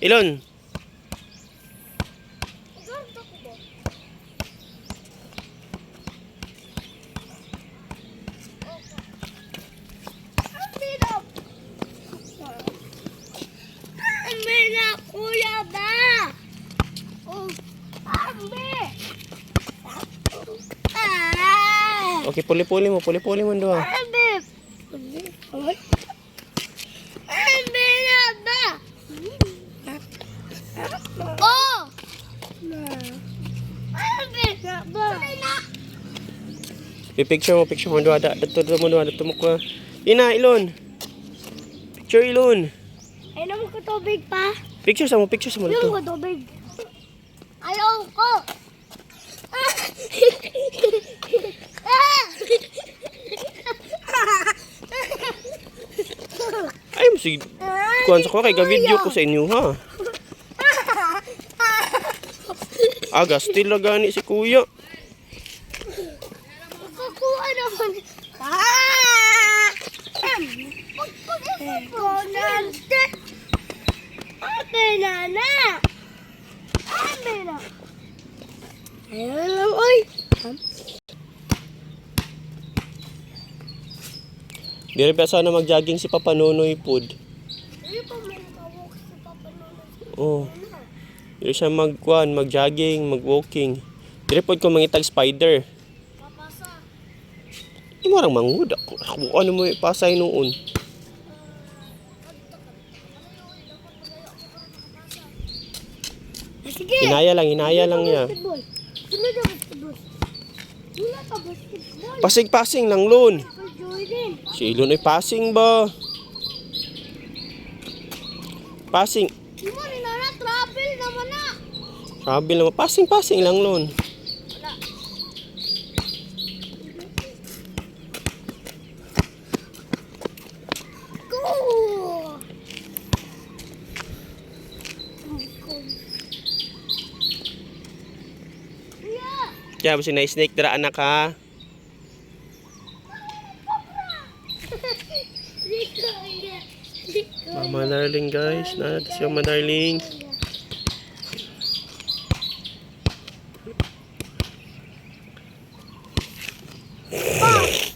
Ilon. Ambe na kuya ba? Oh, ambe. Okay, puli-puli mo doon. Ambe. Ambe na ba? Oh. Ambe na ba? Picture mo doon. Dito mo ko. Ina, Ilon. Picture, Ilon. Ay naman ko tubig pa. Picture mo Ayaw dito. ko tubig. Ayaw ko. Ay, sige. Kuhan sa ko kay ga-video ko sa inyo, ha. Aga, still na gani si kuya. Kukuha naman. Konante. Ate na na. Ate na. Ayun lang, oy. Di rin pa sana mag-jogging si Papa Nonoy Food. Hindi pa may nakawalk si Papa Nonoy. Oh. Di rin siya mag-jogging, mag-walking. Di rin po ko mangitag spider. Papasa. Di mo lang mangud. Ako, ano mo ipasay noon? Sige. Hinaya lang niya. Basketball. Sunod na basketball. Wala ka basketball. Pasig-pasing lang, Lon. Kay Jordan. Si Ilon ay passing ba? Passing. Di mo rin na travel naman na. Sabi naman, passing lang, Lon. Wala. Go! Yeah! Kaya ba si na-snake dara anak ha? Mama darling guys, natin siya Mama darling.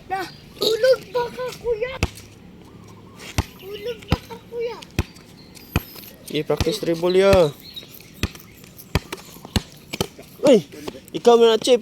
Na, tulog ba ka, kuya? Tulog ba ka, kuya? I-practice dribble ya. Ay, ikaw na Chip.